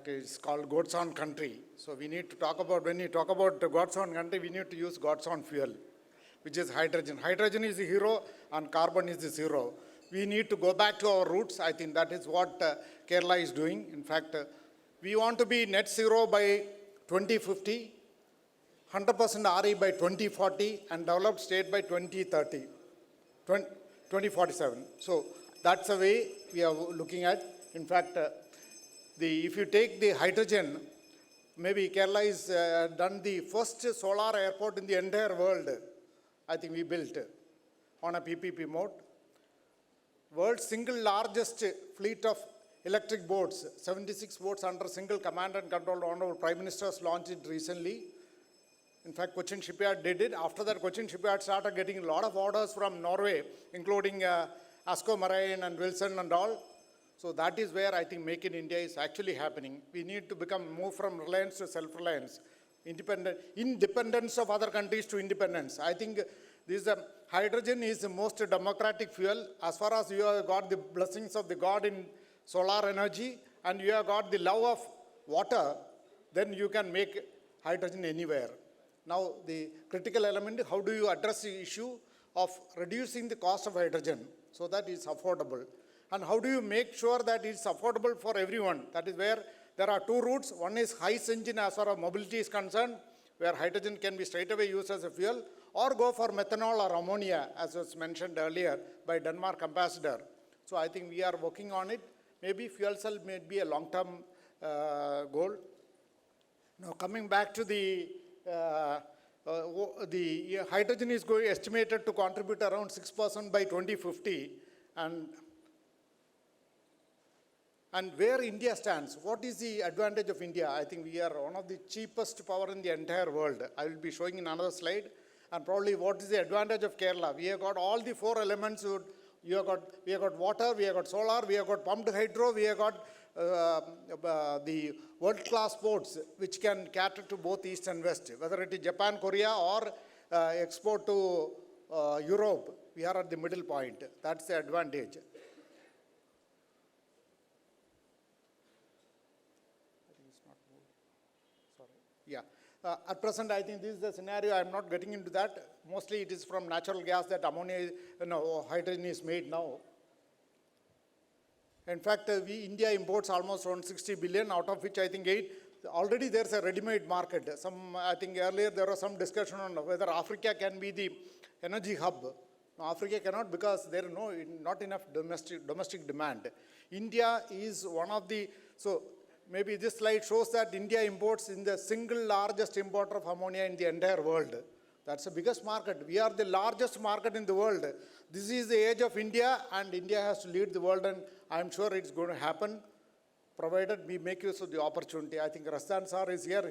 fact, it's called God's own country. So we need to talk about, when you talk about God's own country, we need to use God's own fuel, which is hydrogen. Hydrogen is the hero and carbon is the zero. We need to go back to our roots. I think that is what Kerala is doing. In fact, we want to be net zero by 2050, 100% RE by 2040, and developed state by 2030, 2047. So that's the way we are looking at. In fact, if you take the hydrogen, maybe Kerala is done the first solar airport in the entire world. I think we built on a PPP mode. World's single largest fleet of electric boats, 76 boats under single command and control. Honorable Prime Minister has launched it recently. In fact, Cochin Shipyard did it. After that, Cochin Shipyard started getting a lot of orders from Norway, including Asco Marine and Wilson and all. So that is where I think Make in India is actually happening. We need to move from reliance to self-reliance, independence of other countries to independence. I think hydrogen is the most democratic fuel. As far as you have got the blessings of the God in solar energy and you have got the love of water, then you can make hydrogen anywhere. Now, the critical element is how do you address the issue of reducing the cost of hydrogen so that it's affordable. And how do you make sure that it's affordable for everyone? That is where there are two routes. One is HICE engine as far as mobility is concerned, where hydrogen can be straight away used as a fuel, or go for methanol or ammonia, as was mentioned earlier by Denmark ambassador. So I think we are working on it. Maybe fuel cell may be a long-term goal. Now coming back to the hydrogen is estimated to contribute around 6% by 2050, and where India stands, what is the advantage of India? I think we are one of the cheapest power in the entire world. I will be showing in another slide. And probably what is the advantage of Kerala? We have got all the four elements. We have got water, we have got solar, we have got pumped hydro, we have got the world-class ports which can cater to both East and West. Whether it is Japan, Korea, or export to Europe, we are at the middle point. That's the advantage. At present, I think this is the scenario. I'm not getting into that. Mostly it is from natural gas that ammonia, hydrogen is made now. In fact, India imports almost around 60 billion, out of which I think 8. Already there's a ready-made market. I think earlier there was some discussion on whether Africa can be the energy hub. No, Africa cannot because there is not enough domestic demand. India is one of the, maybe this slide shows that India imports in the single largest importer of ammonia in the entire world. That's the biggest market. We are the largest market in the world. This is the age of India, and India has to lead the world, and I'm sure it's going to happen, provided we make use of the opportunity. I think Rastan sir is here.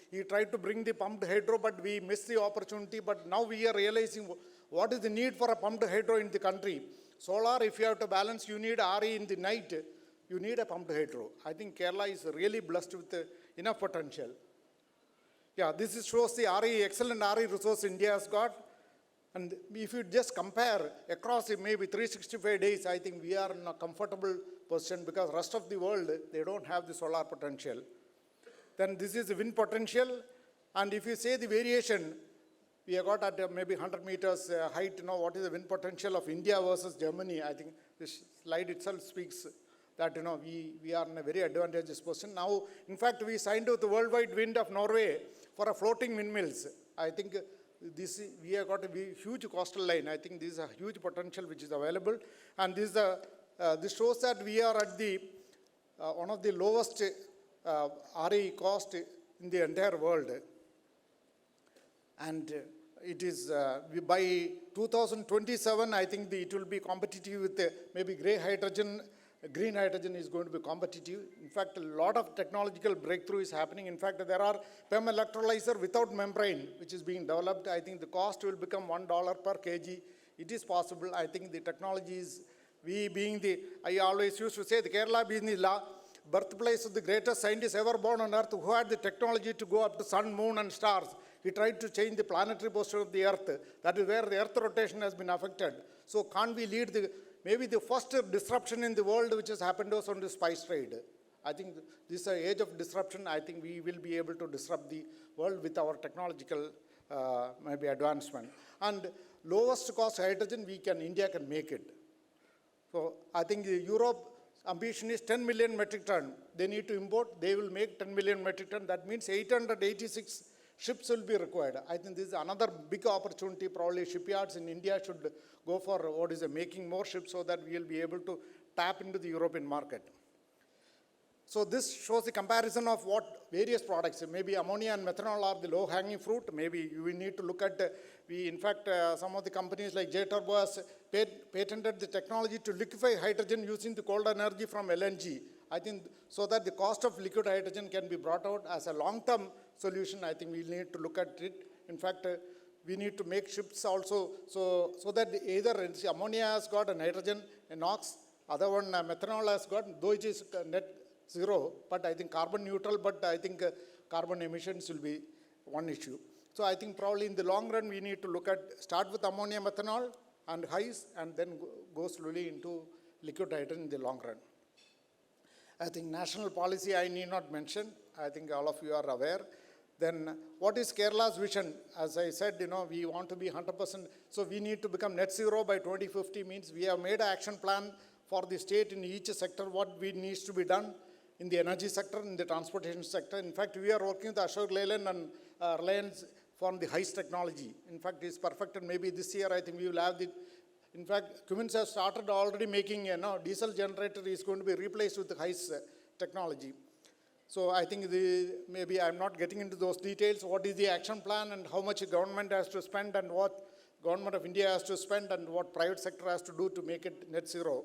He tried to bring the pumped hydro, but we missed the opportunity. But now we are realizing what is the need for a pumped hydro in the country. Solar, if you have to balance, you need RE in the night. You need a pumped hydro. I think Kerala is really blessed with enough potential. Yeah, this shows the excellent RE resource India has got. And if you just compare across maybe 365 days, I think we are in a comfortable position because rest of the world, they don't have the solar potential. Then this is the wind potential. And if you say the variation, we have got at maybe 100 meters height, what is the wind potential of India versus Germany? I think this slide itself speaks that we are in a very advantageous position. Now, in fact, we signed with the Worldwide Wind of Norway for a floating windmills. I think we have got a huge coastal line. I think this is a huge potential which is available. And this shows that we are at the one of the lowest RE cost in the entire world. And it is by 2027, I think it will be competitive with maybe grey hydrogen. Green hydrogen is going to be competitive. In fact, a lot of technological breakthrough is happening. In fact, there are PEM electrolyzer without membrane, which is being developed. I think the cost will become $1 per kg. It is possible. I think the technology is, I always used to say, the Kerala being the birthplace of the greatest scientist ever born on earth, who had the technology to go up to sun, moon, and stars. He tried to change the planetary position of the earth. That is where the earth rotation has been affected. So can't we lead maybe the first disruption in the world which has happened was on the spice trade. I think this is an age of disruption. I think we will be able to disrupt the world with our technological maybe advancement. And lowest cost hydrogen, India can make it. So I think Europe ambition is 10 million metric ton. They need to import, they will make 10 million metric ton. That means 886 ships will be required. I think this is another big opportunity. Probably shipyards in India should go for making more ships so that we will be able to tap into the European market. So this shows the comparison of what various products, maybe ammonia and methanol are the low-hanging fruit. Maybe we need to look at, in fact, some of the companies like J-Turbo has patented the technology to liquefy hydrogen using the cold energy from LNG. I think so that the cost of liquid hydrogen can be brought out as a long-term solution. I think we need to look at it. In fact, we need to make ships also so that either ammonia has got a nitrogen, a NOx, other one methanol has got, though it is net zero, but I think carbon neutral, but I think carbon emissions will be one issue. So I think probably in the long run, we need to look at, start with ammonia, methanol and highs, and then go slowly into liquid hydrogen in the long run. I think national policy I need not mention. I think all of you are aware. Then what is Kerala's vision? As I said, we want to be 100%. So we need to become net zero by 2050 means we have made an action plan for the state in each sector, what needs to be done in the energy sector, in the transportation sector. In fact, we are working with Ashok Leyland and Reliance for the HICE technology. In fact, it's perfected. Maybe this year, I think we will have the, in fact, Cummins has started already making, diesel generator is going to be replaced with the HICE technology. So I think maybe I'm not getting into those details. What is the action plan and how much the government has to spend and what government of India has to spend and what private sector has to do to make it net zero.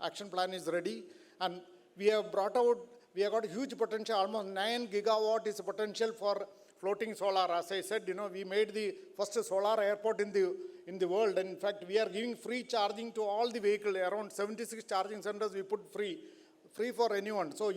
Action plan is ready. And we have brought out, we have got huge potential, almost 9 gigawatt is the potential for floating solar. As I said, we made the first solar airport in the world. And in fact, we are giving free charging to all the vehicles. Around 76 charging centers we put free for anyone. So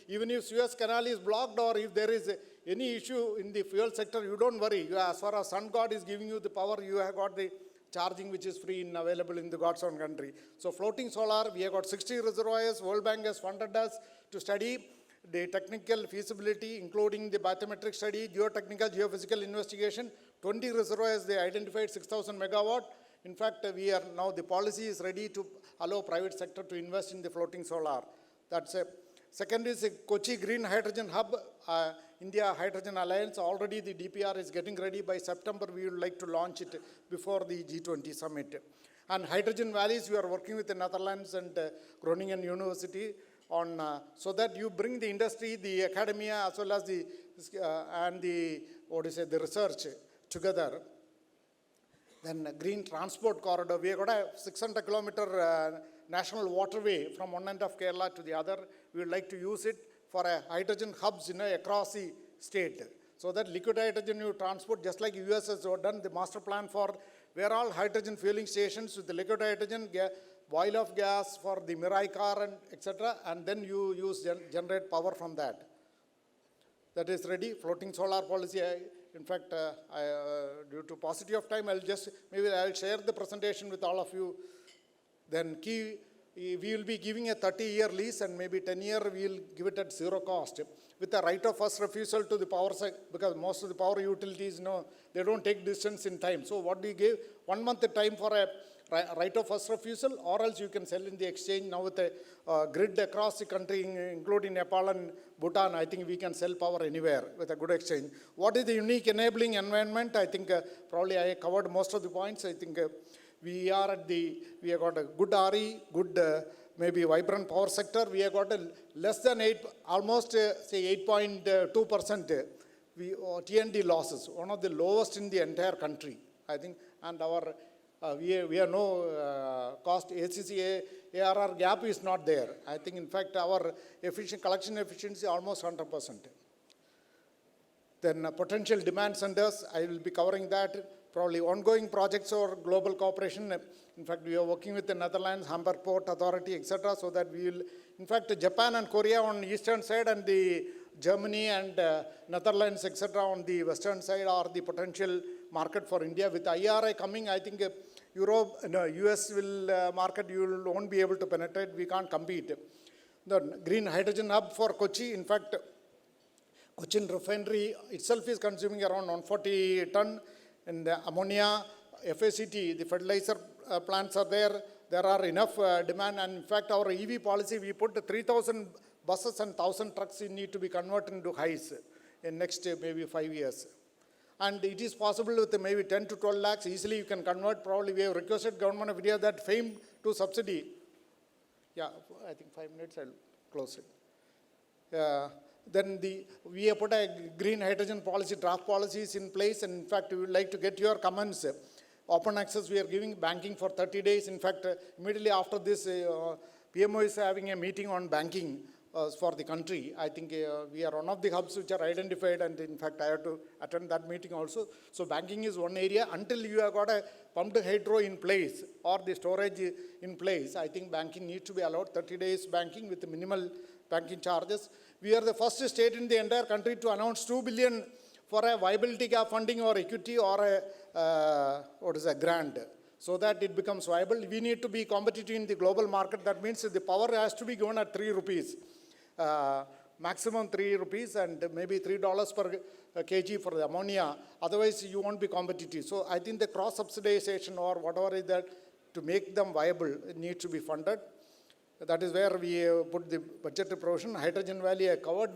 even if Suez Canal is blocked or if there is any issue in the fuel sector, you don't worry. As far as sun god is giving you the power, you have got the charging which is free and available in the God's own country. So floating solar, we have got 60 reservoirs. World Bank has funded us to study the technical feasibility, including the bathymetric study, geotechnical, geophysical investigation. 20 reservoirs, they identified 6,000 megawatt. In fact, we are now, the policy is ready to allow private sector to invest in the floating solar. That's a. Second is a Kochi Green Hydrogen Hub, India Hydrogen Alliance. Already the DPR is getting ready. By September, we would like to launch it before the G20 summit. And Hydrogen Valleys, we are working with the Netherlands and Groningen University on, so that you bring the industry, the academia, as well as the, the research together. Then Green Transport Corridor, we have got a 600 kilometer national waterway from one end of Kerala to the other. We would like to use it for a hydrogen hubs across the state. So that liquid hydrogen you transport, just like US has done the master plan for where all hydrogen fueling stations with the liquid hydrogen, boil off gas for the Mirai car and etc. And then you use generate power from that. That is ready. Floating solar policy. In fact, due to paucity of time, I'll share the presentation with all of you. Then we will be giving a 30-year lease and maybe 10-year we will give it at zero cost with a right of first refusal to the power sector, because most of the power utilities, they don't take decisions in time. So what we give, 1 month time for a right of first refusal, or else you can sell in the exchange. Now with a grid across the country, including Nepal and Bhutan, I think we can sell power anywhere with a good exchange. What is the unique enabling environment? I think probably I covered most of the points. I think we have got a good RE, good maybe vibrant power sector. We have got a less than 8, almost say 8.2% T&D losses, one of the lowest in the entire country, I think. And our we have no cost ACC ARR gap is not there. I think in fact our collection efficiency almost 100%. Then potential demand centers, I will be covering that. Probably ongoing projects or global cooperation. In fact, we are working with the Netherlands, Hamburg Port Authority, etc. So that we will, in fact, Japan and Korea on the eastern side and the Germany and Netherlands, etc. on the western side are the potential market for India. With IRA coming, I think US will market, you won't be able to penetrate. We can't compete. the green hydrogen hub for Kochi. In fact, Cochin refinery itself is consuming around 140 ton, and the ammonia, FACT, the fertilizer plants are there. There are enough demand, and in fact, our EV policy, we put 3,000 buses and 1,000 trucks need to be converted into HICE in next maybe 5 years. And it is possible with maybe 10 to 12 lakhs, easily you can convert. Probably we have requested Government of India that FAME to subsidy. Yeah, I think 5 minutes, I'll close it. Then we have put a green hydrogen policy, draft policies in place, and in fact, we would like to get your comments. Open access, we are giving banking for 30 days. In fact, immediately after this, PMO is having a meeting on banking for the country. I think we are one of the hubs which are identified, and in fact, I have to attend that meeting also. So banking is one area. Until you have got a pumped hydro in place or the storage in place, I think banking needs to be allowed 30 days banking with minimal banking charges. We are the first state in the entire country to announce 2 billion for a viability gap funding or equity or a grant, so that it becomes viable. We need to be competitive in the global market. That means the power has to be given at 3 rupees, maximum 3 rupees, and maybe $3 per kg for the ammonia. Otherwise, you won't be competitive. So I think the cross subsidization or whatever is that to make them viable, it needs to be funded. That is where we put the budgetary provision. Hydrogen Valley I covered.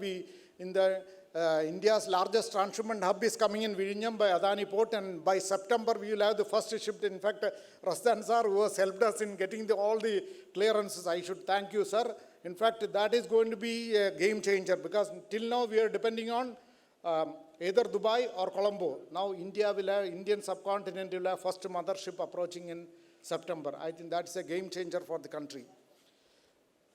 India's largest transshipment hub is coming in Vizhinjam by Adani Port, and by September we will have the first ship. In fact, Rasdan sir, who has helped us in getting all the clearances, I should thank you, sir. In fact, that is going to be a game changer, because till now we are depending on either Dubai or Colombo. Now Indian subcontinent will have first mothership approaching in September. I think that's a game changer for the country.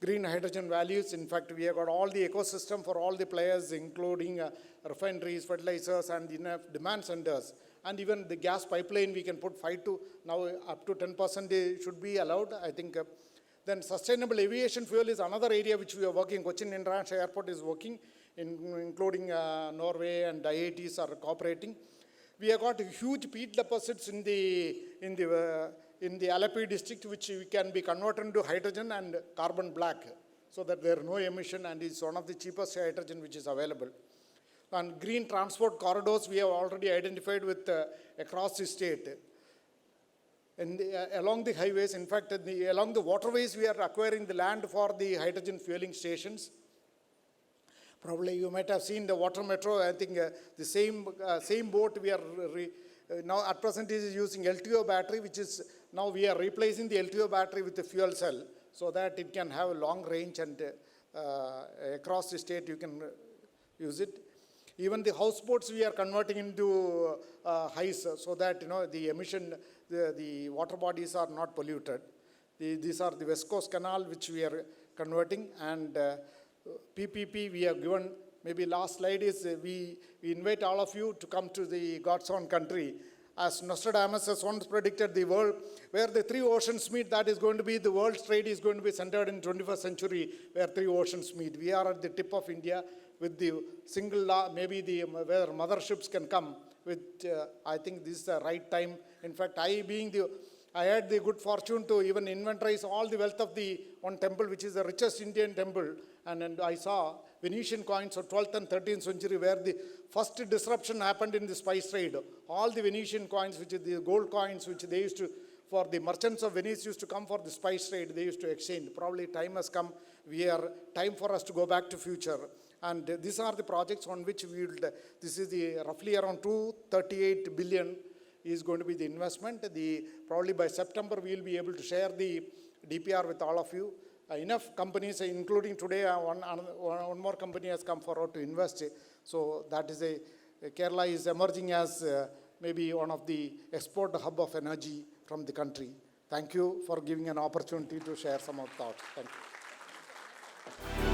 Green hydrogen values, in fact, we have got all the ecosystem for all the players, including refineries, fertilizers, and enough demand centers. And even the gas pipeline, we can put 5 to now up to 10% should be allowed, I think. Then sustainable aviation fuel is another area which we are working. Cochin International Airport is working, including Norway and IITs are cooperating. We have got huge peat deposits in the Alapi district, which can be converted into hydrogen and carbon black, so that there are no emission, and it's one of the cheapest hydrogen which is available. And green transport corridors we have already identified with across the state. And along the highways, in fact, along the waterways, we are acquiring the land for the hydrogen fueling stations. Probably you might have seen the water metro. I think the same boat we are now at present is using LTO battery, which is now we are replacing the LTO battery with the fuel cell, so that it can have a long range, and across the state you can use it. Even the houseboats we are converting into HICE, so that the emission, the water bodies are not polluted. These are the West Coast Canal which we are converting, and PPP we have given. Maybe last slide is we invite all of you to come to the God's own country. As Nostradamus has once predicted, the world where the 3 oceans meet, that is going to be the world's trade is going to be centered in 21st century, where 3 oceans meet. We are at the tip of India with the single law, maybe where motherships can come. I think this is the right time. In fact, I had the good fortune to even inventorize all the wealth of the one temple, which is the richest Indian temple. And I saw Venetian coins of 12th and 13th century, where the first disruption happened in the spice trade. All the Venetian coins, which is the gold coins, which they used to, for the merchants of Venice used to come for the spice trade, they used to exchange. Probably time has come. Time for us to go back to future. And these are the projects on which we will, this is the roughly around 238 billion is going to be the investment. Probably by September, we will be able to share the DPR with all of you. Enough companies, including today, one more company has come forward to invest. So that is Kerala is emerging as maybe one of the export hub of energy from the country. Thank you for giving an opportunity to share some of thoughts. Thank you.